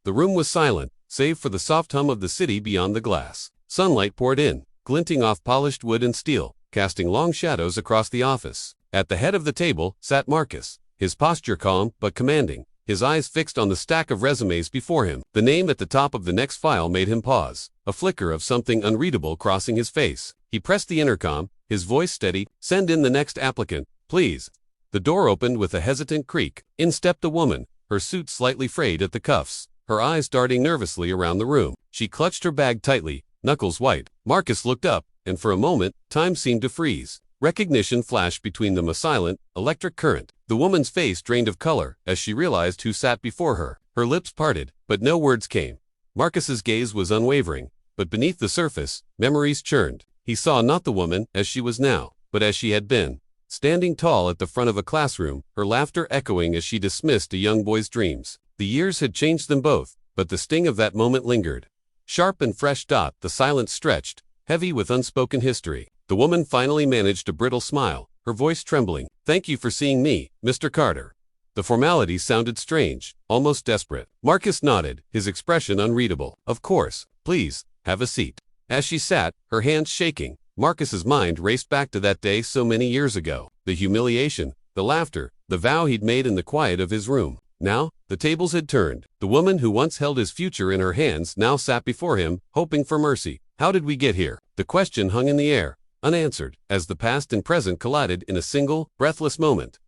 The room was silent, save for the soft hum of the city beyond the glass. Sunlight poured in, glinting off polished wood and steel, casting long shadows across the office. At the head of the table sat Marcus, his posture calm but commanding, his eyes fixed on the stack of resumes before him. The name at the top of the next file made him pause, a flicker of something unreadable crossing his face. He pressed the intercom, his voice steady. "Send in the next applicant, please." The door opened with a hesitant creak. In stepped a woman, her suit slightly frayed at the cuffs, her eyes darting nervously around the room. She clutched her bag tightly, knuckles white. Marcus looked up, and for a moment, time seemed to freeze. Recognition flashed between them, a silent, electric current. The woman's face drained of color as she realized who sat before her. Her lips parted, but no words came. Marcus's gaze was unwavering, but beneath the surface, memories churned. He saw not the woman as she was now, but as she had been, standing tall at the front of a classroom, her laughter echoing as she dismissed a young boy's dreams. The years had changed them both, but the sting of that moment lingered. Sharp and fresh. The silence stretched, heavy with unspoken history. The woman finally managed a brittle smile, her voice trembling. "Thank you for seeing me, Mr. Carter." The formality sounded strange, almost desperate. Marcus nodded, his expression unreadable. "Of course, please, have a seat." As she sat, her hands shaking, Marcus's mind raced back to that day so many years ago. The humiliation, the laughter, the vow he'd made in the quiet of his room. Now, the tables had turned. The woman who once held his future in her hands now sat before him, hoping for mercy. How did we get here? The question hung in the air, unanswered, as the past and present collided in a single, breathless moment.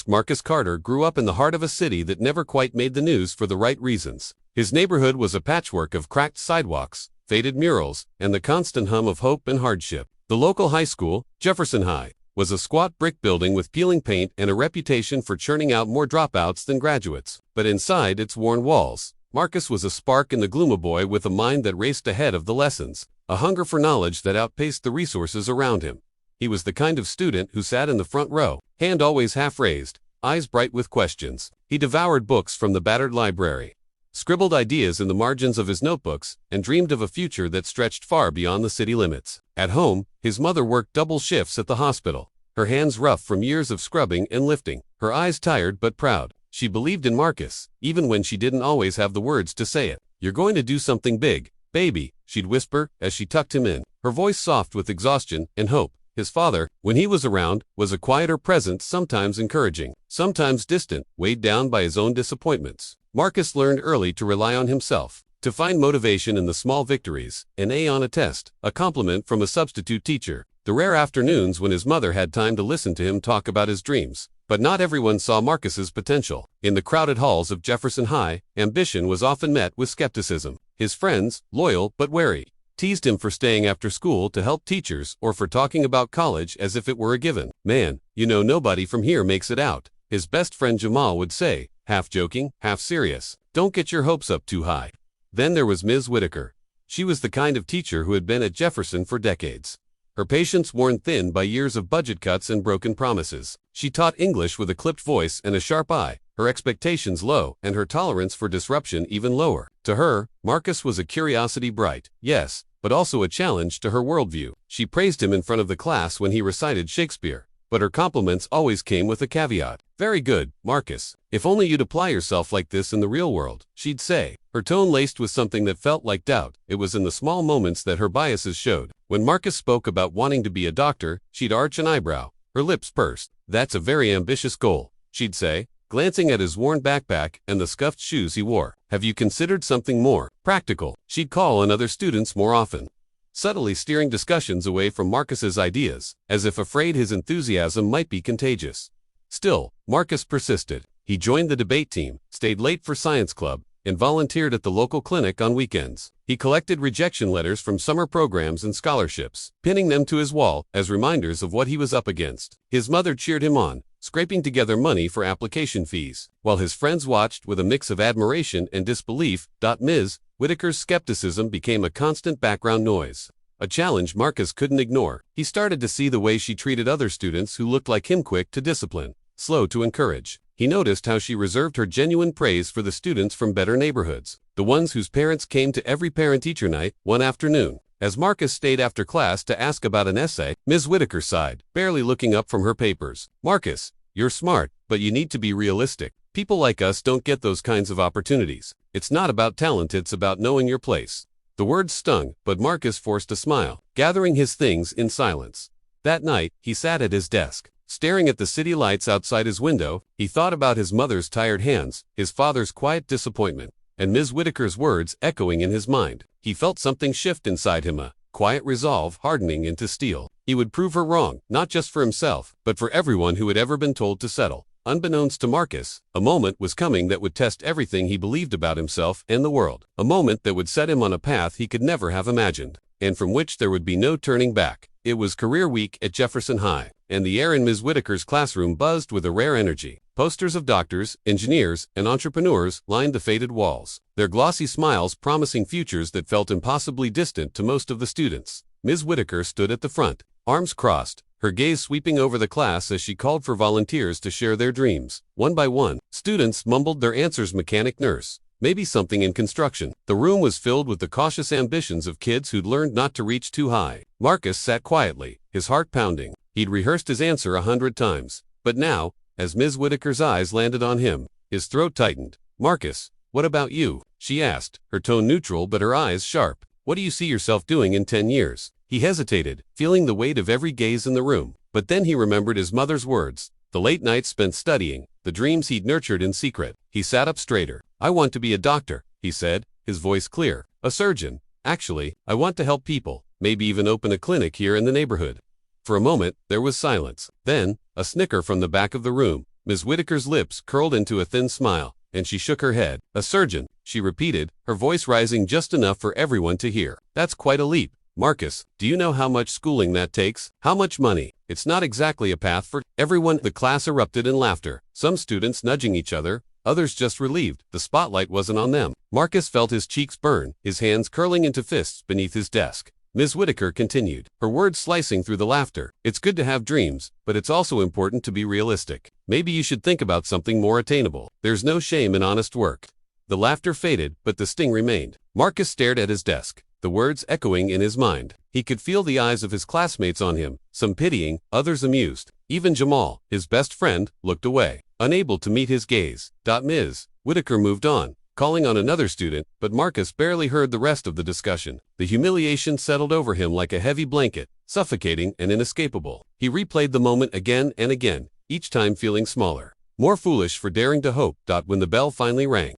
Marcus Carter grew up in the heart of a city that never quite made the news for the right reasons. His neighborhood was a patchwork of cracked sidewalks, faded murals, and the constant hum of hope and hardship. The local high school, Jefferson High, was a squat brick building with peeling paint and a reputation for churning out more dropouts than graduates. But inside its worn walls, Marcus was a spark in the gloom, a boy with a mind that raced ahead of the lessons, a hunger for knowledge that outpaced the resources around him. He was the kind of student who sat in the front row, hand always half raised, eyes bright with questions. He devoured books from the battered library, scribbled ideas in the margins of his notebooks, and dreamed of a future that stretched far beyond the city limits. At home, his mother worked double shifts at the hospital, her hands rough from years of scrubbing and lifting, her eyes tired but proud. She believed in Marcus, even when she didn't always have the words to say it. "You're going to do something big, baby," she'd whisper as she tucked him in, her voice soft with exhaustion and hope. His father, when he was around, was a quieter presence, sometimes encouraging, sometimes distant, weighed down by his own disappointments. Marcus learned early to rely on himself, to find motivation in the small victories, an A on a test, a compliment from a substitute teacher, the rare afternoons when his mother had time to listen to him talk about his dreams. But not everyone saw Marcus's potential. In the crowded halls of Jefferson High, ambition was often met with skepticism. His friends, loyal but wary, teased him for staying after school to help teachers or for talking about college as if it were a given. "Man, you know nobody from here makes it out," his best friend Jamal would say, half joking, half serious. "Don't get your hopes up too high." Then there was Ms. Whitaker. She was the kind of teacher who had been at Jefferson for decades, her patience worn thin by years of budget cuts and broken promises. She taught English with a clipped voice and a sharp eye, her expectations low and her tolerance for disruption even lower. To her, Marcus was a curiosity, bright, yes, but also a challenge to her worldview. She praised him in front of the class when he recited Shakespeare, but her compliments always came with a caveat. "Very good, Marcus. If only you'd apply yourself like this in the real world," she'd say, her tone laced with something that felt like doubt. It was in the small moments that her biases showed. When Marcus spoke about wanting to be a doctor, she'd arch an eyebrow, her lips pursed. "That's a very ambitious goal," she'd say, glancing at his worn backpack and the scuffed shoes he wore. "Have you considered something more practical?" She'd call on other students more often, subtly steering discussions away from Marcus's ideas, as if afraid his enthusiasm might be contagious. Still, Marcus persisted. He joined the debate team, stayed late for science club, and volunteered at the local clinic on weekends. He collected rejection letters from summer programs and scholarships, pinning them to his wall as reminders of what he was up against. His mother cheered him on, scraping together money for application fees, while his friends watched with a mix of admiration and disbelief. Ms. Whitaker's skepticism became a constant background noise, a challenge Marcus couldn't ignore. He started to see the way she treated other students who looked like him, quick to discipline, slow to encourage. He noticed how she reserved her genuine praise for the students from better neighborhoods, the ones whose parents came to every parent-teacher night. One afternoon, as Marcus stayed after class to ask about an essay, Ms. Whitaker sighed, barely looking up from her papers. "Marcus, you're smart, but you need to be realistic." People like us don't get those kinds of opportunities. It's not about talent, it's about knowing your place. The words stung, but Marcus forced a smile, gathering his things in silence. That night, he sat at his desk. Staring at the city lights outside his window, he thought about his mother's tired hands, his father's quiet disappointment, and Ms. Whitaker's words echoing in his mind. He felt something shift inside him, a quiet resolve hardening into steel. He would prove her wrong, not just for himself, but for everyone who had ever been told to settle. Unbeknownst to Marcus, a moment was coming that would test everything he believed about himself and the world. A moment that would set him on a path he could never have imagined, and from which there would be no turning back. It was career week at Jefferson High, and the air in Ms. Whitaker's classroom buzzed with a rare energy. Posters of doctors, engineers, and entrepreneurs lined the faded walls, their glossy smiles promising futures that felt impossibly distant to most of the students. Ms. Whitaker stood at the front, arms crossed, her gaze sweeping over the class as she called for volunteers to share their dreams. One by one, students mumbled their answers: mechanic, nurse, maybe something in construction. The room was filled with the cautious ambitions of kids who'd learned not to reach too high. Marcus sat quietly, his heart pounding. He'd rehearsed his answer 100 times. But now, as Ms. Whitaker's eyes landed on him, his throat tightened. "Marcus, what about you?" she asked, her tone neutral but her eyes sharp. "What do you see yourself doing in 10 years? He hesitated, feeling the weight of every gaze in the room. But then he remembered his mother's words, the late nights spent studying, the dreams he'd nurtured in secret. He sat up straighter. "I want to be a doctor," he said, his voice clear. "A surgeon. Actually, I want to help people, maybe even open a clinic here in the neighborhood." For a moment, there was silence. Then, a snicker from the back of the room. Ms. Whitaker's lips curled into a thin smile, and she shook her head. "A surgeon," she repeated, her voice rising just enough for everyone to hear. "That's quite a leap. Marcus, do you know how much schooling that takes? How much money? It's not exactly a path for everyone." The class erupted in laughter, some students nudging each other, others just relieved the spotlight wasn't on them. Marcus felt his cheeks burn, his hands curling into fists beneath his desk. Ms. Whitaker continued, her words slicing through the laughter. "It's good to have dreams, but it's also important to be realistic. Maybe you should think about something more attainable. There's no shame in honest work." The laughter faded, but the sting remained. Marcus stared at his desk, the words echoing in his mind. He could feel the eyes of his classmates on him, some pitying, others amused. Even Jamal, his best friend, looked away, unable to meet his gaze. Ms. Whitaker moved on, calling on another student, but Marcus barely heard the rest of the discussion. The humiliation settled over him like a heavy blanket, suffocating and inescapable. He replayed the moment again and again, each time feeling smaller, more foolish for daring to hope. When the bell finally rang,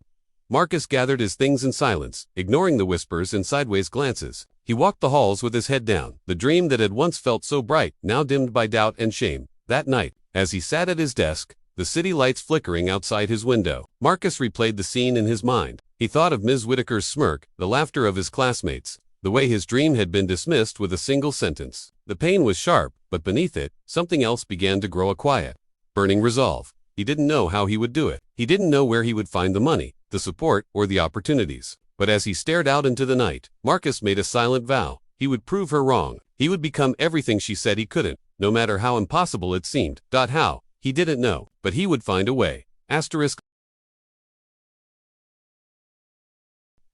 Marcus gathered his things in silence, ignoring the whispers and sideways glances. He walked the halls with his head down, the dream that had once felt so bright, now dimmed by doubt and shame. That night, as he sat at his desk, the city lights flickering outside his window, Marcus replayed the scene in his mind. He thought of Ms. Whitaker's smirk, the laughter of his classmates, the way his dream had been dismissed with a single sentence. The pain was sharp, but beneath it, something else began to grow: a quiet, burning resolve. He didn't know how he would do it. He didn't know where he would find the money, the support, or the opportunities. But as he stared out into the night, Marcus made a silent vow. He would prove her wrong. He would become everything she said he couldn't, no matter how impossible it seemed. How? He didn't know, but he would find a way.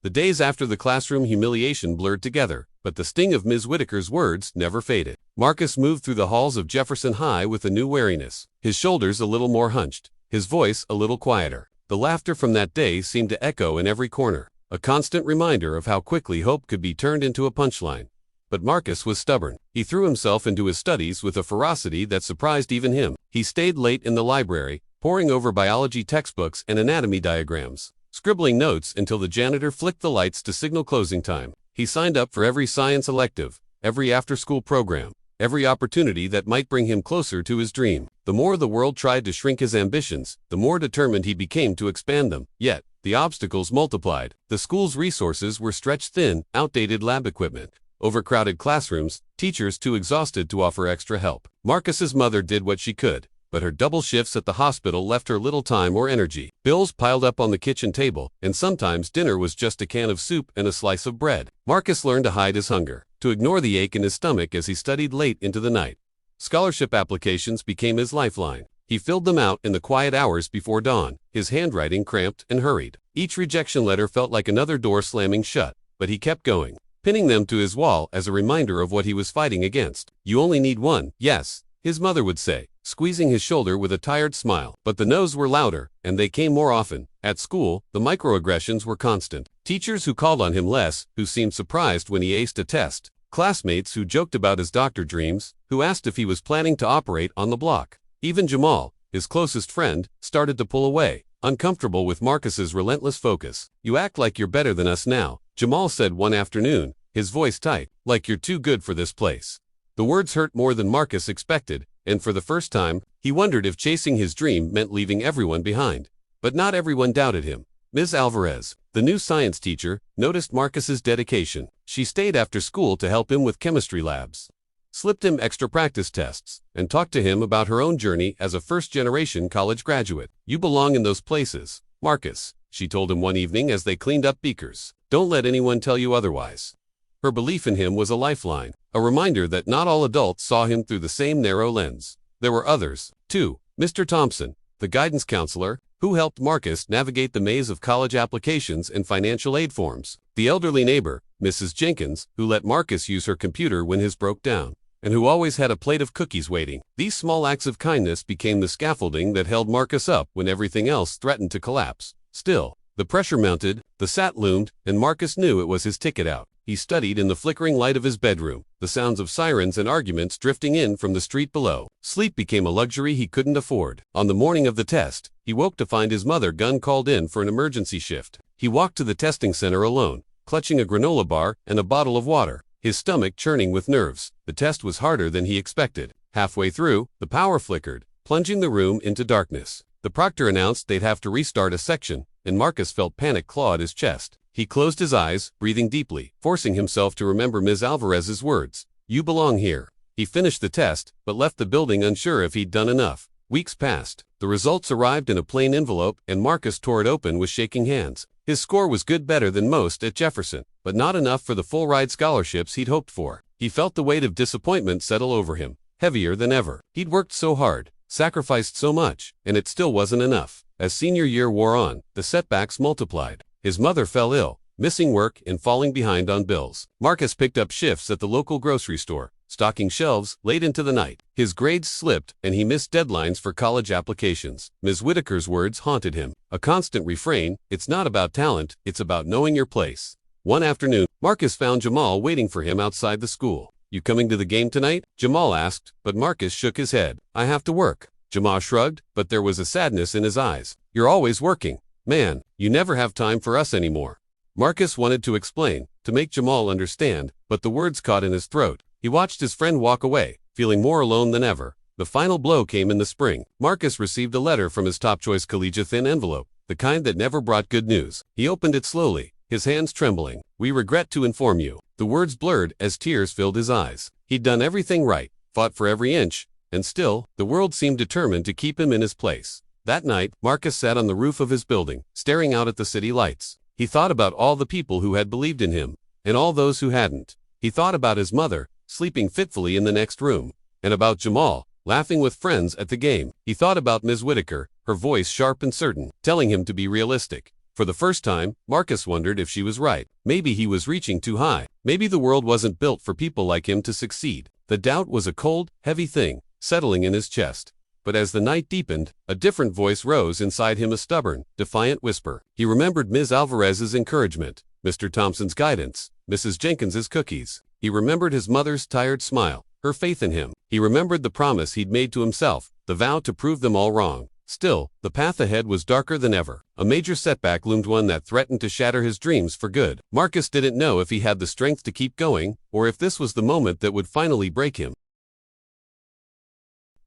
The days after the classroom humiliation blurred together, but the sting of Ms. Whitaker's words never faded. Marcus moved through the halls of Jefferson High with a new wariness, his shoulders a little more hunched, his voice a little quieter. The laughter from that day seemed to echo in every corner, a constant reminder of how quickly hope could be turned into a punchline. But Marcus was stubborn. He threw himself into his studies with a ferocity that surprised even him. He stayed late in the library, poring over biology textbooks and anatomy diagrams, scribbling notes until the janitor flicked the lights to signal closing time. He signed up for every science elective, every after-school program, every opportunity that might bring him closer to his dream. The more the world tried to shrink his ambitions, the more determined he became to expand them. Yet, the obstacles multiplied. The school's resources were stretched thin: outdated lab equipment, overcrowded classrooms, teachers too exhausted to offer extra help. Marcus's mother did what she could, but her double shifts at the hospital left her little time or energy. Bills piled up on the kitchen table, and sometimes dinner was just a can of soup and a slice of bread. Marcus learned to hide his hunger, to ignore the ache in his stomach as he studied late into the night. Scholarship applications became his lifeline. He filled them out in the quiet hours before dawn, his handwriting cramped and hurried. Each rejection letter felt like another door slamming shut, but he kept going, pinning them to his wall as a reminder of what he was fighting against. You only need one. Yes, his mother would say, squeezing his shoulder with a tired smile. But the no's were louder, and they came more often. At school, the microaggressions were constant. Teachers who called on him less, who seemed surprised when he aced a test. Classmates who joked about his doctor dreams, who asked if he was planning to operate on the block. Even Jamal, his closest friend, started to pull away, uncomfortable with Marcus's relentless focus. "You act like you're better than us now," Jamal said one afternoon, his voice tight, "like you're too good for this place." The words hurt more than Marcus expected, and for the first time, he wondered if chasing his dream meant leaving everyone behind. But not everyone doubted him. Ms. Alvarez, the new science teacher, noticed Marcus's dedication. She stayed after school to help him with chemistry labs, slipped him extra practice tests, and talked to him about her own journey as a first-generation college graduate. "You belong in those places, Marcus," she told him one evening as they cleaned up beakers. "Don't let anyone tell you otherwise." Her belief in him was a lifeline, a reminder that not all adults saw him through the same narrow lens. There were others, too. Mr. Thompson, the guidance counselor, who helped Marcus navigate the maze of college applications and financial aid forms. The elderly neighbor, Mrs. Jenkins, who let Marcus use her computer when his broke down, and who always had a plate of cookies waiting. These small acts of kindness became the scaffolding that held Marcus up when everything else threatened to collapse. Still, the pressure mounted, the SAT loomed, and Marcus knew it was his ticket out. He studied in the flickering light of his bedroom, the sounds of sirens and arguments drifting in from the street below. Sleep became a luxury he couldn't afford. On the morning of the test, he woke to find his mother gun called in for an emergency shift. He walked to the testing center alone, clutching a granola bar and a bottle of water, his stomach churning with nerves. The test was harder than he expected. Halfway through, the power flickered, plunging the room into darkness. The proctor announced they'd have to restart a section, and Marcus felt panic claw at his chest. He closed his eyes, breathing deeply, forcing himself to remember Ms. Alvarez's words. "You belong here." He finished the test, but left the building unsure if he'd done enough. Weeks passed. The results arrived in a plain envelope, and Marcus tore it open with shaking hands. His score was good, better than most at Jefferson, but not enough for the full-ride scholarships he'd hoped for. He felt the weight of disappointment settle over him, heavier than ever. He'd worked so hard, sacrificed so much, and it still wasn't enough. As senior year wore on, the setbacks multiplied. His mother fell ill, missing work and falling behind on bills. Marcus picked up shifts at the local grocery store, stocking shelves late into the night. His grades slipped, and he missed deadlines for college applications. Ms. Whitaker's words haunted him, a constant refrain: "It's not about talent, it's about knowing your place." One afternoon, Marcus found Jamal waiting for him outside the school. "You coming to the game tonight?" Jamal asked, but Marcus shook his head. "I have to work." Jamal shrugged, but there was a sadness in his eyes. "You're always working. Man, you never have time for us anymore." Marcus wanted to explain, to make Jamal understand, but the words caught in his throat. He watched his friend walk away, feeling more alone than ever. The final blow came in the spring. Marcus received a letter from his top-choice collegiate thin envelope, the kind that never brought good news. He opened it slowly, his hands trembling. "We regret to inform you." The words blurred as tears filled his eyes. He'd done everything right, fought for every inch, and still, the world seemed determined to keep him in his place. That night, Marcus sat on the roof of his building, staring out at the city lights. He thought about all the people who had believed in him, and all those who hadn't. He thought about his mother, sleeping fitfully in the next room, and about Jamal, laughing with friends at the game. He thought about Ms. Whitaker, her voice sharp and certain, telling him to be realistic. For the first time, Marcus wondered if she was right. Maybe he was reaching too high. Maybe the world wasn't built for people like him to succeed. The doubt was a cold, heavy thing, settling in his chest. But as the night deepened, a different voice rose inside him, a stubborn, defiant whisper. He remembered Ms. Alvarez's encouragement, Mr. Thompson's guidance, Mrs. Jenkins's cookies. He remembered his mother's tired smile, her faith in him. He remembered the promise he'd made to himself, the vow to prove them all wrong. Still, the path ahead was darker than ever. A major setback loomed, one that threatened to shatter his dreams for good. Marcus didn't know if he had the strength to keep going, or if this was the moment that would finally break him.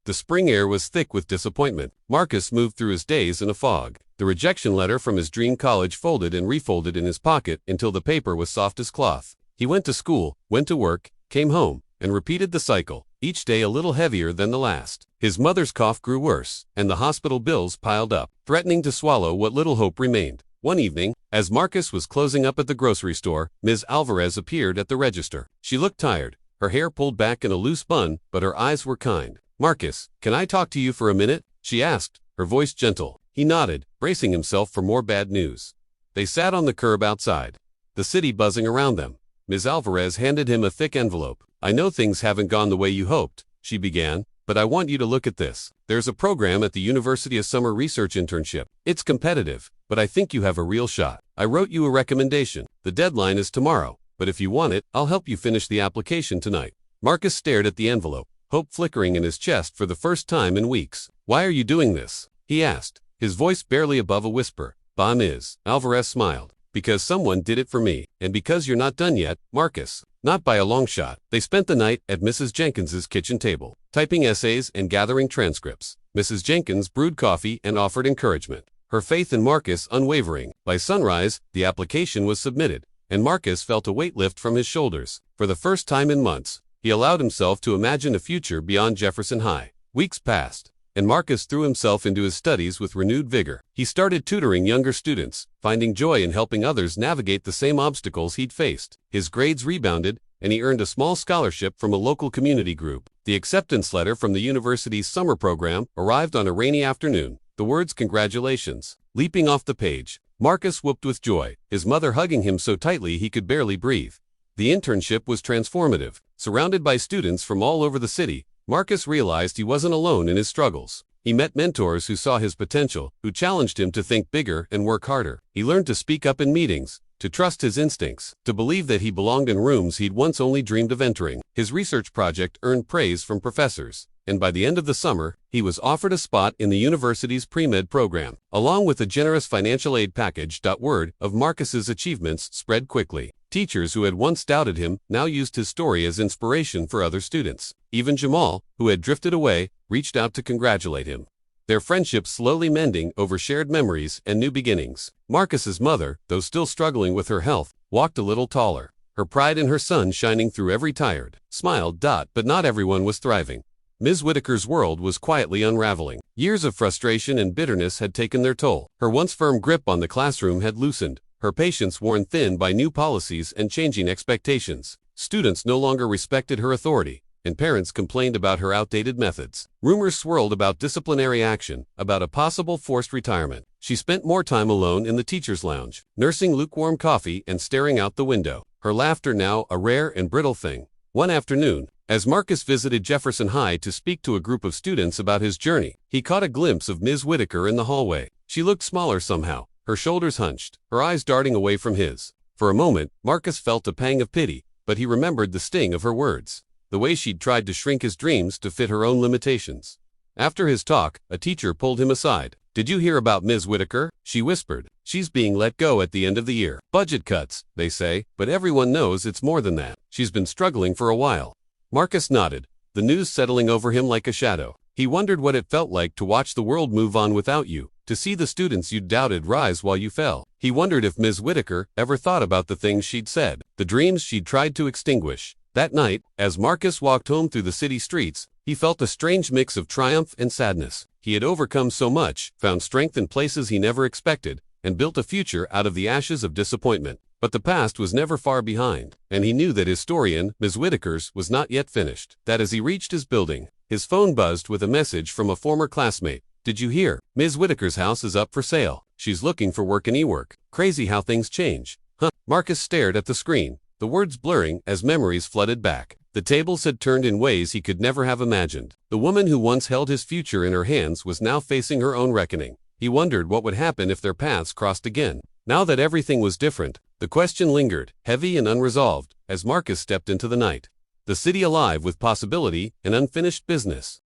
The spring air was thick with disappointment. Marcus moved through his days in a fog. The rejection letter from his dream college folded and refolded in his pocket until the paper was soft as cloth. He went to school, went to work, came home, and repeated the cycle, each day a little heavier than the last. His mother's cough grew worse, and the hospital bills piled up, threatening to swallow what little hope remained. One evening, as Marcus was closing up at the grocery store, Ms. Alvarez appeared at the register. She looked tired, her hair pulled back in a loose bun, but her eyes were kind. "Marcus, can I talk to you for a minute?" she asked, her voice gentle. He nodded, bracing himself for more bad news. They sat on the curb outside, the city buzzing around them. Ms. Alvarez handed him a thick envelope. "I know things haven't gone the way you hoped," she began, but I want you to look at this. There's a program at the university, a summer research internship. It's competitive, but I think you have a real shot. I wrote you a recommendation. The deadline is tomorrow, but if you want it, I'll help you finish the application tonight." Marcus stared at the envelope, hope flickering in his chest for the first time in weeks. "Why are you doing this?" he asked, his voice barely above a whisper. "Ms. Alvarez smiled. "Because someone did it for me, and because you're not done yet, Marcus." "Not by a long shot." They spent the night at Mrs. Jenkins's kitchen table, typing essays and gathering transcripts. Mrs. Jenkins brewed coffee and offered encouragement, her faith in Marcus unwavering. By sunrise, the application was submitted, and Marcus felt a weight lift from his shoulders. For the first time in months, he allowed himself to imagine a future beyond Jefferson High. Weeks passed, and Marcus threw himself into his studies with renewed vigor. He started tutoring younger students, finding joy in helping others navigate the same obstacles he'd faced. His grades rebounded, and he earned a small scholarship from a local community group. The acceptance letter from the university's summer program arrived on a rainy afternoon, the words "Congratulations" leaping off the page. Marcus whooped with joy, his mother hugging him so tightly he could barely breathe. The internship was transformative. Surrounded by students from all over the city, Marcus realized he wasn't alone in his struggles. He met mentors who saw his potential, who challenged him to think bigger and work harder. He learned to speak up in meetings, to trust his instincts, to believe that he belonged in rooms he'd once only dreamed of entering. His research project earned praise from professors, and by the end of the summer, he was offered a spot in the university's pre-med program. Along with a generous financial aid package, word of Marcus's achievements spread quickly. Teachers who had once doubted him now used his story as inspiration for other students. Even Jamal, who had drifted away, reached out to congratulate him, their friendship slowly mending over shared memories and new beginnings. Marcus's mother, though still struggling with her health, walked a little taller, her pride in her son shining through every tired smile. But not everyone was thriving. Ms. Whitaker's world was quietly unraveling. Years of frustration and bitterness had taken their toll. Her once firm grip on the classroom had loosened, her patience worn thin by new policies and changing expectations. Students no longer respected her authority, and parents complained about her outdated methods. Rumors swirled about disciplinary action, about a possible forced retirement. She spent more time alone in the teacher's lounge, nursing lukewarm coffee and staring out the window, her laughter now a rare and brittle thing. One afternoon, as Marcus visited Jefferson High to speak to a group of students about his journey, he caught a glimpse of Ms. Whitaker in the hallway. She looked smaller somehow, her shoulders hunched, her eyes darting away from his. For a moment, Marcus felt a pang of pity, but he remembered the sting of her words, the way she'd tried to shrink his dreams to fit her own limitations. After his talk, a teacher pulled him aside. "Did you hear about Ms. Whitaker?" she whispered. "She's being let go at the end of the year. Budget cuts, they say, but everyone knows it's more than that. She's been struggling for a while." Marcus nodded, the news settling over him like a shadow. He wondered what it felt like to watch the world move on without you, to see the students you'd doubted rise while you fell. He wondered if Ms. Whitaker ever thought about the things she'd said, the dreams she'd tried to extinguish. That night, as Marcus walked home through the city streets, he felt a strange mix of triumph and sadness. He had overcome so much, found strength in places he never expected, and built a future out of the ashes of disappointment. But the past was never far behind, and he knew that his story in Ms. Whitaker's was not yet finished. That as he reached his building, his phone buzzed with a message from a former classmate. "Did you hear? Ms. Whitaker's house is up for sale. She's looking for work in e-work. Crazy how things change." Huh? Marcus stared at the screen, the words blurring as memories flooded back. The tables had turned in ways he could never have imagined. The woman who once held his future in her hands was now facing her own reckoning. He wondered what would happen if their paths crossed again. Now that everything was different, the question lingered, heavy and unresolved, as Marcus stepped into the night. The city alive with possibility and unfinished business.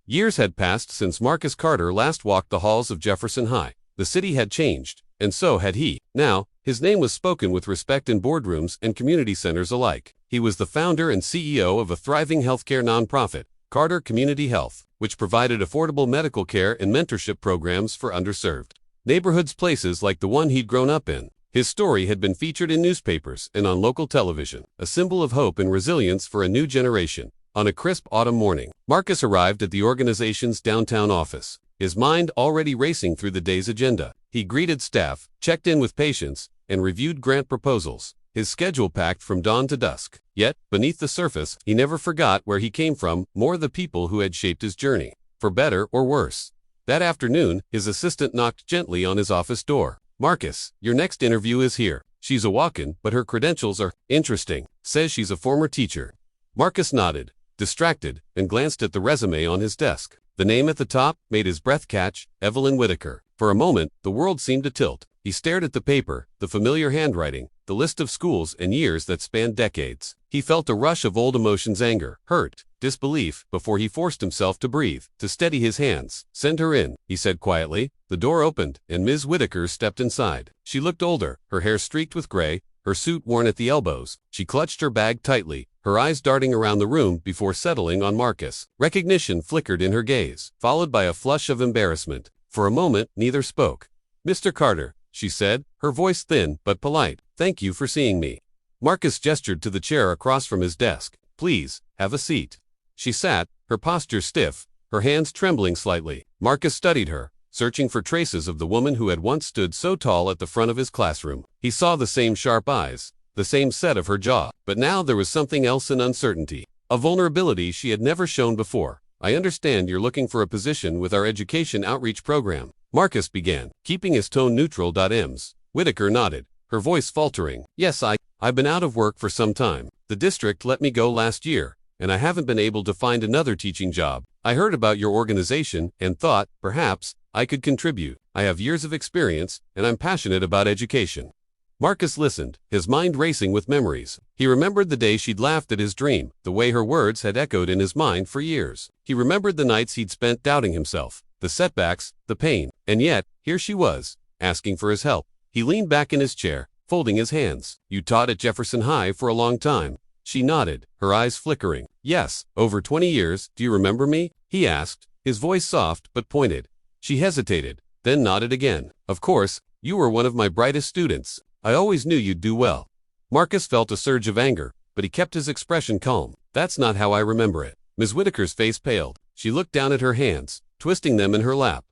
Years had passed since Marcus Carter last walked the halls of Jefferson High. The city had changed, and so had he. Now, his name was spoken with respect in boardrooms and community centers alike. He was the founder and CEO of a thriving healthcare nonprofit, Carter Community Health, which provided affordable medical care and mentorship programs for underserved neighborhoods, places like the one he'd grown up in. His story had been featured in newspapers and on local television, a symbol of hope and resilience for a new generation. On a crisp autumn morning, Marcus arrived at the organization's downtown office, his mind already racing through the day's agenda. He greeted staff, checked in with patients, and reviewed grant proposals, his schedule packed from dawn to dusk. Yet, beneath the surface, he never forgot where he came from, more the people who had shaped his journey, for better or worse. That afternoon, his assistant knocked gently on his office door. "Marcus, your next interview is here. She's a walk-in, but her credentials are interesting. Says she's a former teacher." Marcus nodded, distracted, and glanced at the resume on his desk. The name at the top made his breath catch, Evelyn Whitaker. For a moment, the world seemed to tilt. He stared at the paper, the familiar handwriting, the list of schools and years that spanned decades. He felt a rush of old emotions: anger, hurt, disbelief, before he forced himself to breathe, to steady his hands. "Send her in," he said quietly. The door opened, and Ms. Whitaker stepped inside. She looked older, her hair streaked with gray, her suit worn at the elbows. She clutched her bag tightly, her eyes darting around the room before settling on Marcus. Recognition flickered in her gaze, followed by a flush of embarrassment. For a moment, neither spoke. "Mr. Carter," she said, her voice thin but polite, "thank you for seeing me." Marcus gestured to the chair across from his desk. "Please, have a seat." She sat, her posture stiff, her hands trembling slightly. Marcus studied her, searching for traces of the woman who had once stood so tall at the front of his classroom. He saw the same sharp eyes, the same set of her jaw, but now there was something else: an uncertainty, a vulnerability she had never shown before. "I understand you're looking for a position with our education outreach program," Marcus began, keeping his tone neutral. Ms. Whitaker nodded, her voice faltering. "Yes, I've been out of work for some time. The district let me go last year, and I haven't been able to find another teaching job. I heard about your organization and thought, perhaps, I could contribute. I have years of experience, and I'm passionate about education." Marcus listened, his mind racing with memories. He remembered the day she'd laughed at his dream, the way her words had echoed in his mind for years. He remembered the nights he'd spent doubting himself, the setbacks, the pain, and yet, here she was, asking for his help. He leaned back in his chair, folding his hands. "You taught at Jefferson High for a long time." She nodded, her eyes flickering. "Yes, over 20 years. Do you remember me?" he asked, his voice soft but pointed. She hesitated, then nodded again. "Of course, you were one of my brightest students. I always knew you'd do well." Marcus felt a surge of anger, but he kept his expression calm. "That's not how I remember it." Ms. Whitaker's face paled. She looked down at her hands, twisting them in her lap.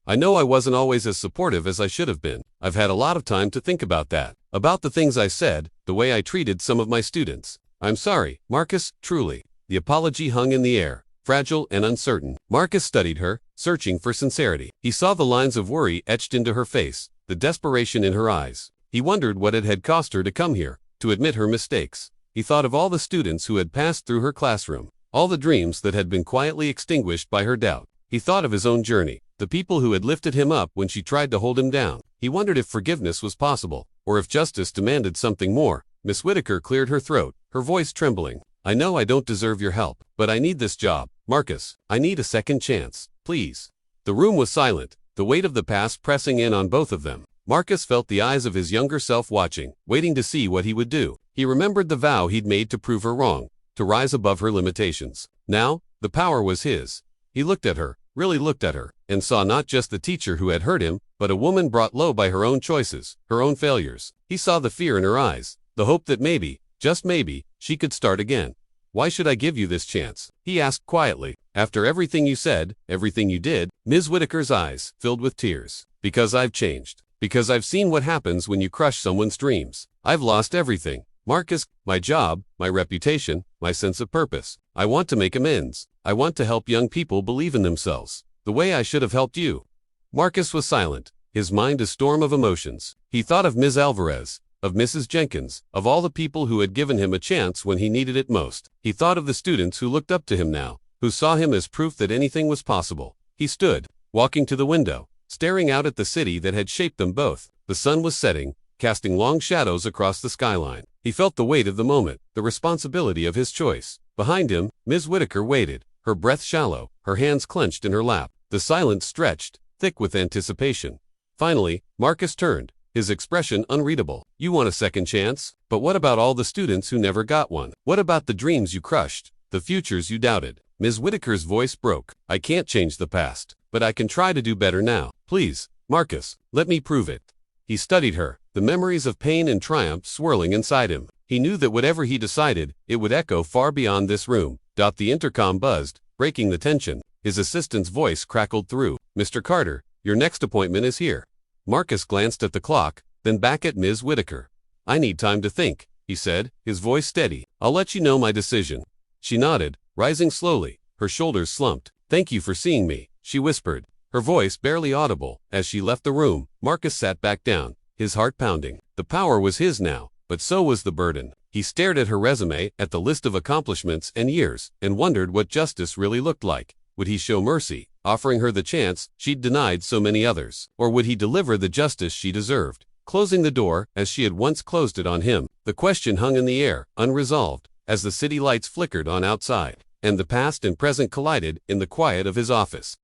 "I know I wasn't always as supportive as I should have been. I've had a lot of time to think about that, about the things I said, the way I treated some of my students. I'm sorry, Marcus, truly." The apology hung in the air, fragile and uncertain. Marcus studied her, searching for sincerity. He saw the lines of worry etched into her face, the desperation in her eyes. He wondered what it had cost her to come here, to admit her mistakes. He thought of all the students who had passed through her classroom, all the dreams that had been quietly extinguished by her doubt. He thought of his own journey, the people who had lifted him up when she tried to hold him down. He wondered if forgiveness was possible, or if justice demanded something more. Miss Whitaker cleared her throat, her voice trembling. "I know I don't deserve your help, but I need this job. Marcus, I need a second chance, please." The room was silent, the weight of the past pressing in on both of them. Marcus felt the eyes of his younger self watching, waiting to see what he would do. He remembered the vow he'd made to prove her wrong, to rise above her limitations. Now, the power was his. He looked at her, really looked at her, and saw not just the teacher who had hurt him, but a woman brought low by her own choices, her own failures. He saw the fear in her eyes, the hope that maybe, just maybe, she could start again. "Why should I give you this chance?" he asked quietly. "After everything you said, everything you did." Ms. Whitaker's eyes filled with tears. "Because I've changed. Because I've seen what happens when you crush someone's dreams. I've lost everything. Marcus, my job, my reputation, my sense of purpose. I want to make amends. I want to help young people believe in themselves, the way I should have helped you." Marcus was silent, his mind a storm of emotions. He thought of Ms. Alvarez, of Mrs. Jenkins, of all the people who had given him a chance when he needed it most. He thought of the students who looked up to him now, who saw him as proof that anything was possible. He stood, walking to the window, staring out at the city that had shaped them both. The sun was setting, casting long shadows across the skyline. He felt the weight of the moment, the responsibility of his choice. Behind him, Ms. Whitaker waited, her breath shallow, her hands clenched in her lap. The silence stretched, thick with anticipation. Finally, Marcus turned, his expression unreadable. "You want a second chance? But what about all the students who never got one? What about the dreams you crushed, the futures you doubted?" Ms. Whitaker's voice broke. "I can't change the past, but I can try to do better now. Please, Marcus, let me prove it." He studied her, the memories of pain and triumph swirling inside him. He knew that whatever he decided, it would echo far beyond this room. The intercom buzzed, breaking the tension. His assistant's voice crackled through. "Mr. Carter, your next appointment is here." Marcus glanced at the clock, then back at Ms. Whitaker. "I need time to think," he said, his voice steady. "I'll let you know my decision." She nodded, rising slowly, her shoulders slumped. "Thank you for seeing me," she whispered, her voice barely audible. As she left the room, Marcus sat back down, his heart pounding. The power was his now, but so was the burden. He stared at her resume, at the list of accomplishments and years, and wondered what justice really looked like. Would he show mercy, offering her the chance she'd denied so many others? Or would he deliver the justice she deserved, closing the door as she had once closed it on him? The question hung in the air, unresolved, as the city lights flickered on outside, and the past and present collided in the quiet of his office.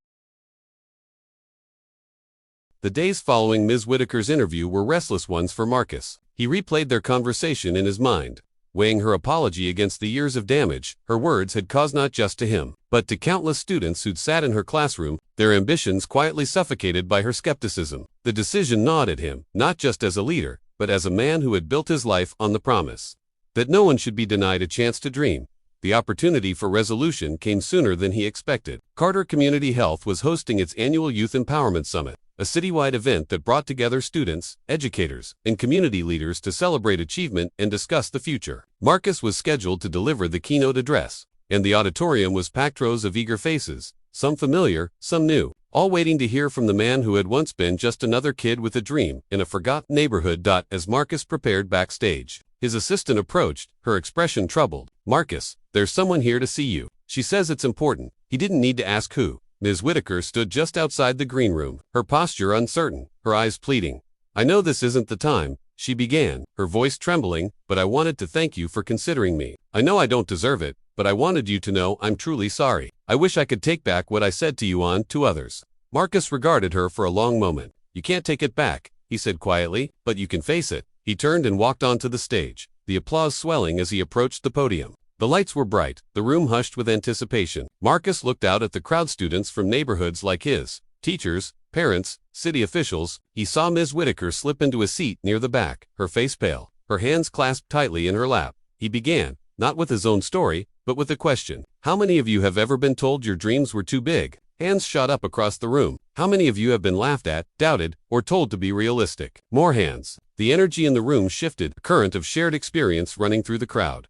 The days following Ms. Whitaker's interview were restless ones for Marcus. He replayed their conversation in his mind, weighing her apology against the years of damage her words had caused not just to him, but to countless students who'd sat in her classroom, their ambitions quietly suffocated by her skepticism. The decision gnawed at him, not just as a leader, but as a man who had built his life on the promise that no one should be denied a chance to dream. The opportunity for resolution came sooner than he expected. Carter Community Health was hosting its annual Youth Empowerment Summit, a citywide event that brought together students, educators, and community leaders to celebrate achievement and discuss the future. Marcus was scheduled to deliver the keynote address, and the auditorium was packed rows of eager faces, some familiar, some new, all waiting to hear from the man who had once been just another kid with a dream in a forgotten neighborhood. As Marcus prepared backstage, his assistant approached, her expression troubled. "Marcus, there's someone here to see you. She says it's important." He didn't need to ask who. Ms. Whitaker stood just outside the green room, her posture uncertain, her eyes pleading. "I know this isn't the time," she began, her voice trembling, "but I wanted to thank you for considering me. I know I don't deserve it, but I wanted you to know I'm truly sorry. I wish I could take back what I said to you on to others." Marcus regarded her for a long moment. "You can't take it back," he said quietly, "but you can face it." He turned and walked onto the stage, the applause swelling as he approached the podium. The lights were bright, the room hushed with anticipation. Marcus looked out at the crowd, students from neighborhoods like his, teachers, parents, city officials. He saw Ms. Whitaker slip into a seat near the back, her face pale, her hands clasped tightly in her lap. He began, not with his own story, but with a question. "How many of you have ever been told your dreams were too big?" Hands shot up across the room. "How many of you have been laughed at, doubted, or told to be realistic?" More hands. The energy in the room shifted, a current of shared experience running through the crowd.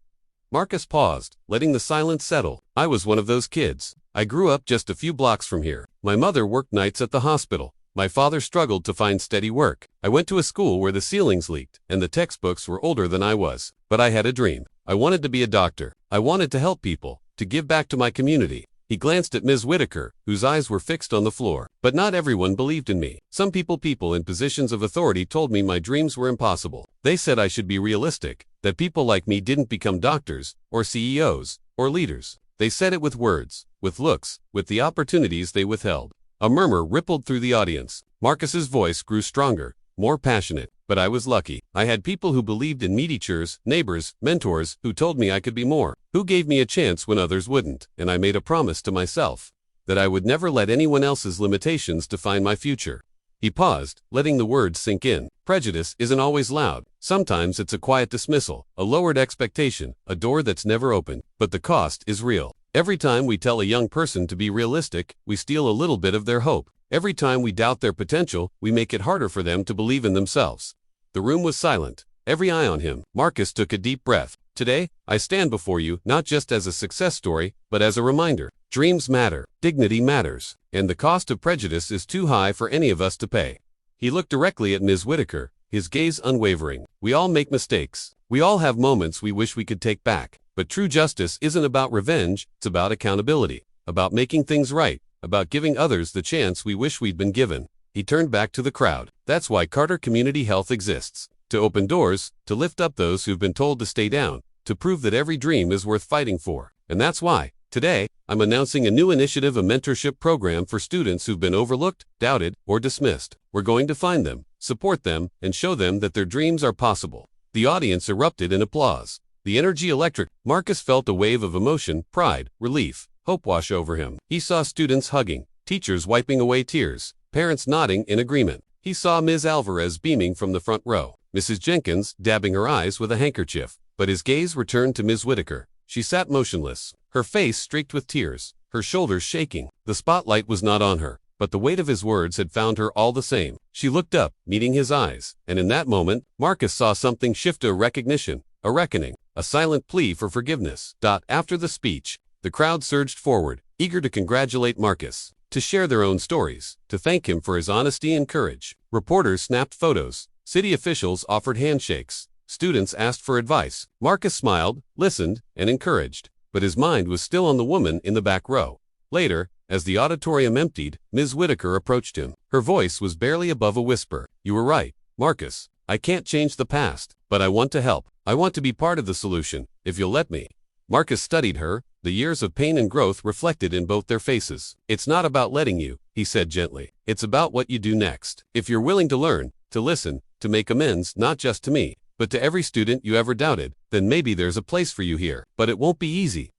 Marcus paused, letting the silence settle. "I was one of those kids. I grew up just a few blocks from here. My mother worked nights at the hospital. My father struggled to find steady work. I went to a school where the ceilings leaked, and the textbooks were older than I was. But I had a dream. I wanted to be a doctor. I wanted to help people, to give back to my community." He glanced at Ms. Whitaker, whose eyes were fixed on the floor. "But not everyone believed in me. Some people in positions of authority told me my dreams were impossible. They said I should be realistic, that people like me didn't become doctors, or CEOs, or leaders. They said it with words, with looks, with the opportunities they withheld." A murmur rippled through the audience. Marcus's voice grew stronger, more passionate. "But I was lucky. I had people who believed in me, teachers, neighbors, mentors, who told me I could be more, who gave me a chance when others wouldn't, and I made a promise to myself that I would never let anyone else's limitations define my future." He paused, letting the words sink in. Prejudice isn't always loud. Sometimes it's a quiet dismissal, a lowered expectation, a door that's never opened, but the cost is real. Every time we tell a young person to be realistic, we steal a little bit of their hope. Every time we doubt their potential, we make it harder for them to believe in themselves. The room was silent, every eye on him. Marcus took a deep breath. "Today, I stand before you not just as a success story, but as a reminder. Dreams matter, dignity matters, and the cost of prejudice is too high for any of us to pay." He looked directly at Ms. Whitaker, his gaze unwavering. "We all make mistakes. We all have moments we wish we could take back. But true justice isn't about revenge, it's about accountability, about making things right, about giving others the chance we wish we'd been given." He turned back to the crowd. "That's why Carter Community Health exists. To open doors, to lift up those who've been told to stay down, to prove that every dream is worth fighting for. And that's why, today, I'm announcing a new initiative, a mentorship program for students who've been overlooked, doubted, or dismissed. We're going to find them, support them, and show them that their dreams are possible." The audience erupted in applause. The energy electric. Marcus felt a wave of emotion, pride, relief, hope wash over him. He saw students hugging, teachers wiping away tears, parents nodding in agreement. He saw Ms. Alvarez beaming from the front row, Mrs. Jenkins dabbing her eyes with a handkerchief. But his gaze returned to Ms. Whitaker. She sat motionless, her face streaked with tears, her shoulders shaking. The spotlight was not on her, but the weight of his words had found her all the same. She looked up, meeting his eyes, and in that moment, Marcus saw something shift, to a recognition, a reckoning, a silent plea for forgiveness. After the speech, the crowd surged forward, eager to congratulate Marcus, to share their own stories, to thank him for his honesty and courage. Reporters snapped photos, city officials offered handshakes, Students asked for advice. Marcus smiled, listened, and encouraged, but his mind was still on the woman in the back row. Later, as the auditorium emptied, Ms. Whitaker approached him. Her voice was barely above a whisper. "You were right, Marcus. I can't change the past, but I want to help. I want to be part of the solution, if you'll let me." Marcus studied her, the years of pain and growth reflected in both their faces. "It's not about letting you," he said gently. "It's about what you do next. If you're willing to learn, to listen, to make amends not just to me, but to every student you ever doubted, then maybe there's a place for you here. But it won't be easy."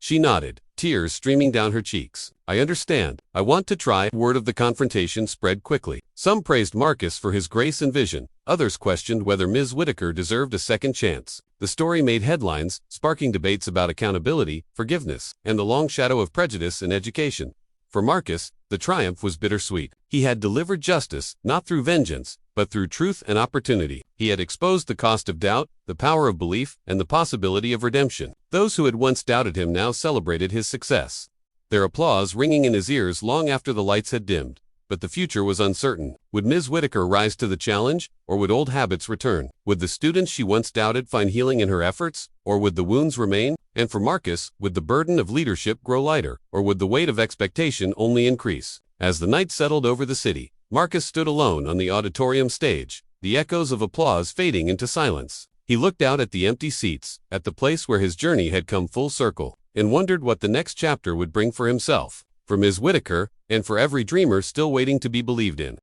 She nodded, tears streaming down her cheeks. "I understand. I want to try." Word of the confrontation spread quickly. Some praised Marcus for his grace and vision. Others questioned whether Ms. Whitaker deserved a second chance. The story made headlines, sparking debates about accountability, forgiveness, and the long shadow of prejudice in education. For Marcus, the triumph was bittersweet. He had delivered justice, not through vengeance, but through truth and opportunity. He had exposed the cost of doubt, the power of belief, and the possibility of redemption. Those who had once doubted him now celebrated his success, their applause ringing in his ears long after the lights had dimmed. But the future was uncertain. Would Ms. Whitaker rise to the challenge, or would old habits return? Would the students she once doubted find healing in her efforts, or would the wounds remain? And for Marcus, would the burden of leadership grow lighter, or would the weight of expectation only increase? As the night settled over the city, Marcus stood alone on the auditorium stage, the echoes of applause fading into silence. He looked out at the empty seats, at the place where his journey had come full circle, and wondered what the next chapter would bring for himself, for Ms. Whitaker, and for every dreamer still waiting to be believed in.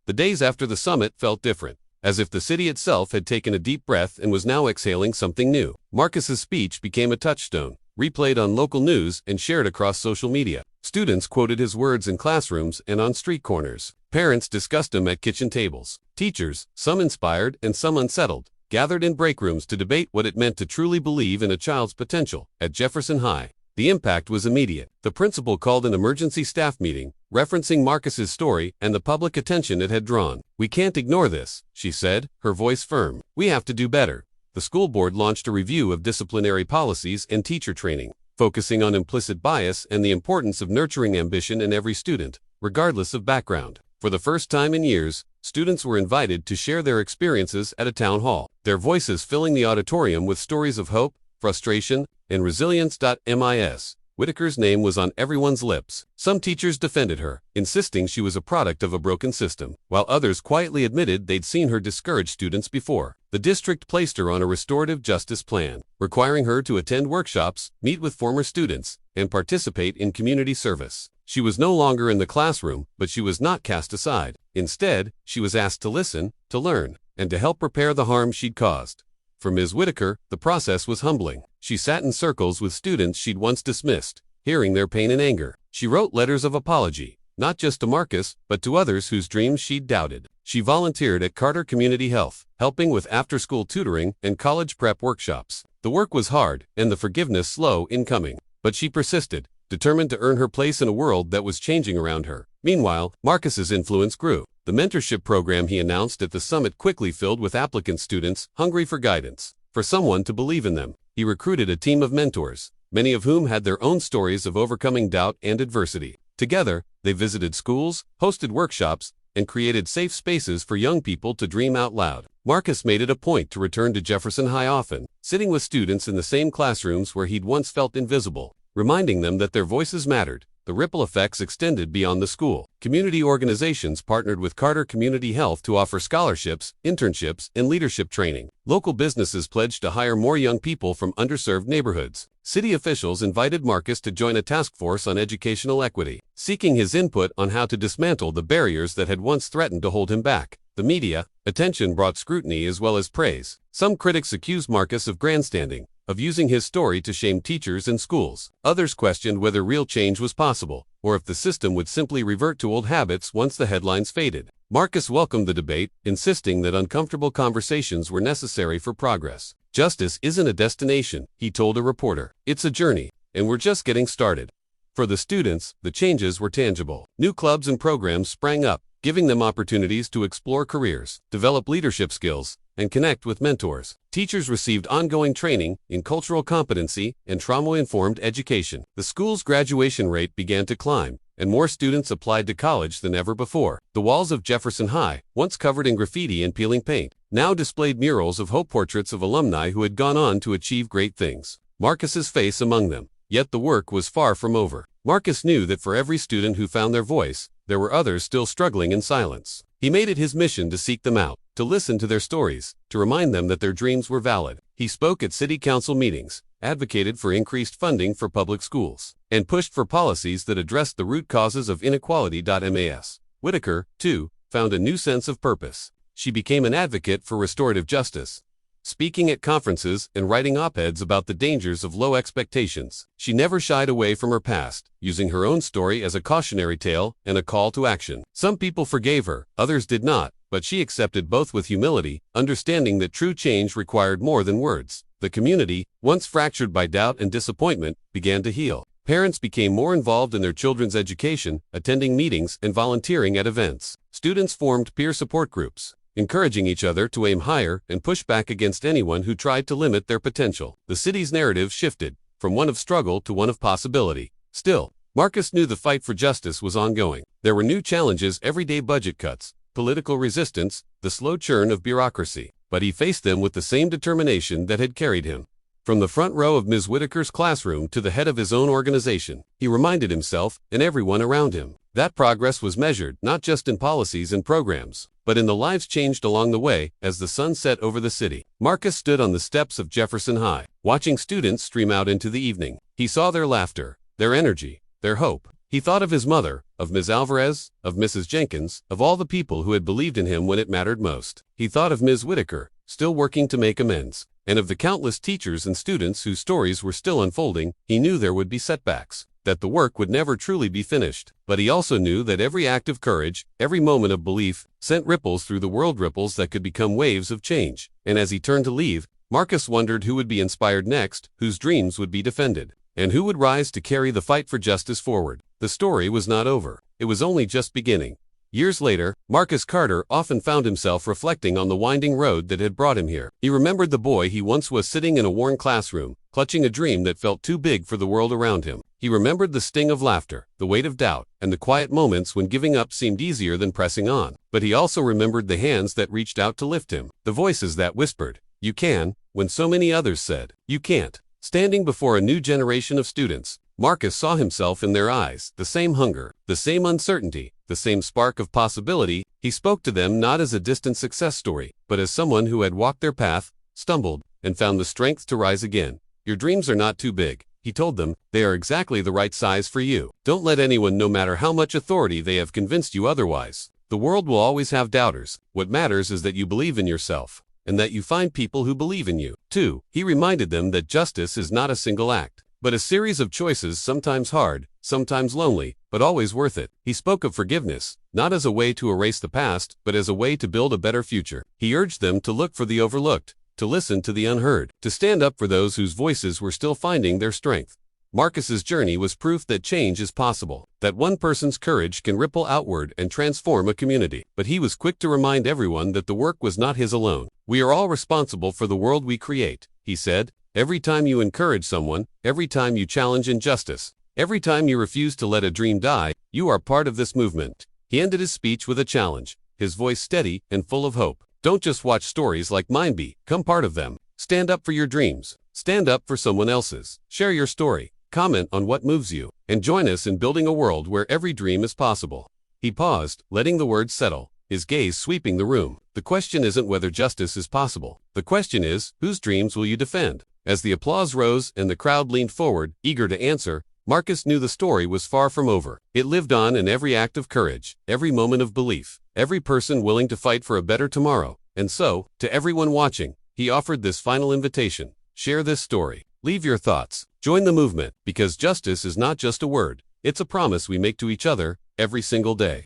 The days after the summit felt different, as if the city itself had taken a deep breath and was now exhaling something new. Marcus's speech became a touchstone, replayed on local news and shared across social media. Students quoted his words in classrooms and on street corners. Parents discussed him at kitchen tables. Teachers, some inspired and some unsettled, gathered in break rooms to debate what it meant to truly believe in a child's potential. At Jefferson High, the impact was immediate. The principal called an emergency staff meeting, referencing Marcus's story and the public attention it had drawn. "We can't ignore this," she said, her voice firm. "We have to do better." The school board launched a review of disciplinary policies and teacher training, focusing on implicit bias and the importance of nurturing ambition in every student, regardless of background. For the first time in years, students were invited to share their experiences at a town hall, their voices filling the auditorium with stories of hope, frustration, and resilience. Ms. Whitaker's name was on everyone's lips. Some teachers defended her, insisting she was a product of a broken system, while others quietly admitted they'd seen her discourage students before. The district placed her on a restorative justice plan, requiring her to attend workshops, meet with former students, and participate in community service. She was no longer in the classroom, but she was not cast aside. Instead, she was asked to listen, to learn, and to help repair the harm she'd caused. For Ms. Whitaker, the process was humbling. She sat in circles with students she'd once dismissed, hearing their pain and anger. She wrote letters of apology, not just to Marcus, but to others whose dreams she'd doubted. She volunteered at Carter Community Health, helping with after-school tutoring and college prep workshops. The work was hard, and the forgiveness slow in coming. But she persisted, determined to earn her place in a world that was changing around her. Meanwhile, Marcus's influence grew. The mentorship program he announced at the summit quickly filled with applicant students hungry for guidance, for someone to believe in them. He recruited a team of mentors, many of whom had their own stories of overcoming doubt and adversity. Together, they visited schools, hosted workshops, and created safe spaces for young people to dream out loud. Marcus made it a point to return to Jefferson High often, sitting with students in the same classrooms where he'd once felt invisible, reminding them that their voices mattered. The ripple effects extended beyond the school. Community organizations partnered with Carter Community Health to offer scholarships, internships, and leadership training. Local businesses pledged to hire more young people from underserved neighborhoods. City officials invited Marcus to join a task force on educational equity, seeking his input on how to dismantle the barriers that had once threatened to hold him back. The media attention brought scrutiny as well as praise. Some critics accused Marcus of grandstanding, of using his story to shame teachers and schools. Others questioned whether real change was possible, or if the system would simply revert to old habits once the headlines faded. Marcus welcomed the debate, insisting that uncomfortable conversations were necessary for progress. "Justice isn't a destination," he told a reporter. "It's a journey, and we're just getting started." For the students, the changes were tangible. New clubs and programs sprang up, giving them opportunities to explore careers, develop leadership skills, and connect with mentors. Teachers received ongoing training in cultural competency and trauma-informed education. The school's graduation rate began to climb, and more students applied to college than ever before. The walls of Jefferson High, once covered in graffiti and peeling paint, now displayed murals of hope portraits of alumni who had gone on to achieve great things. Marcus's face among them. Yet the work was far from over. Marcus knew that for every student who found their voice, there were others still struggling in silence. He made it his mission to seek them out, to listen to their stories, to remind them that their dreams were valid. He spoke at city council meetings, advocated for increased funding for public schools, and pushed for policies that addressed the root causes of inequality. Ms. Whitaker, too, found a new sense of purpose. She became an advocate for restorative justice, speaking at conferences and writing op-eds about the dangers of low expectations. She never shied away from her past, using her own story as a cautionary tale and a call to action. Some people forgave her, others did not, but she accepted both with humility, understanding that true change required more than words. The community, once fractured by doubt and disappointment, began to heal. Parents became more involved in their children's education, attending meetings and volunteering at events. Students formed peer support groups, encouraging each other to aim higher and push back against anyone who tried to limit their potential. The city's narrative shifted, from one of struggle to one of possibility. Still, Marcus knew the fight for justice was ongoing. There were new challenges: everyday budget cuts, political resistance, the slow churn of bureaucracy. But he faced them with the same determination that had carried him. From the front row of Ms. Whitaker's classroom to the head of his own organization, he reminded himself, and everyone around him, that progress was measured not just in policies and programs, but in the lives changed along the way. As the sun set over the city, Marcus stood on the steps of Jefferson High, watching students stream out into the evening. He saw their laughter, their energy, their hope. He thought of his mother, of Ms. Alvarez, of Mrs. Jenkins, of all the people who had believed in him when it mattered most. He thought of Ms. Whitaker, still working to make amends, and of the countless teachers and students whose stories were still unfolding. He knew there would be setbacks, that the work would never truly be finished. But he also knew that every act of courage, every moment of belief, sent ripples through the world, ripples that could become waves of change. And as he turned to leave, Marcus wondered who would be inspired next, whose dreams would be defended, and who would rise to carry the fight for justice forward. The story was not over. It was only just beginning. Years later, Marcus Carter often found himself reflecting on the winding road that had brought him here. He remembered the boy he once was, sitting in a worn classroom, clutching a dream that felt too big for the world around him. He remembered the sting of laughter, the weight of doubt, and the quiet moments when giving up seemed easier than pressing on. But he also remembered the hands that reached out to lift him, the voices that whispered, "You can," when so many others said, "You can't." Standing before a new generation of students, Marcus saw himself in their eyes, the same hunger, the same uncertainty, the same spark of possibility. He spoke to them not as a distant success story, but as someone who had walked their path, stumbled, and found the strength to rise again. Your dreams are not too big, he told them. They are exactly the right size for you. Don't let anyone, no matter how much authority they have, convinced you otherwise. The world will always have doubters. What matters is that you believe in yourself, and that you find people who believe in you, too. He reminded them that justice is not a single act, but a series of choices, sometimes hard, sometimes lonely, but always worth it. He spoke of forgiveness, not as a way to erase the past, but as a way to build a better future. He urged them to look for the overlooked, to listen to the unheard, to stand up for those whose voices were still finding their strength. Marcus's journey was proof that change is possible, that one person's courage can ripple outward and transform a community. But he was quick to remind everyone that the work was not his alone. We are all responsible for the world we create, he said. Every time you encourage someone, every time you challenge injustice, every time you refuse to let a dream die, you are part of this movement. He ended his speech with a challenge, his voice steady and full of hope. Don't just watch stories like mine, become part of them. Stand up for your dreams. Stand up for someone else's. Share your story. Comment on what moves you, and join us in building a world where every dream is possible. He paused, letting the words settle, his gaze sweeping the room. The question isn't whether justice is possible. The question is, whose dreams will you defend? As the applause rose and the crowd leaned forward, eager to answer, Marcus knew the story was far from over. It lived on in every act of courage, every moment of belief, every person willing to fight for a better tomorrow. And so, to everyone watching, he offered this final invitation. Share this story. Leave your thoughts. Join the movement, because justice is not just a word. It's a promise we make to each other every single day.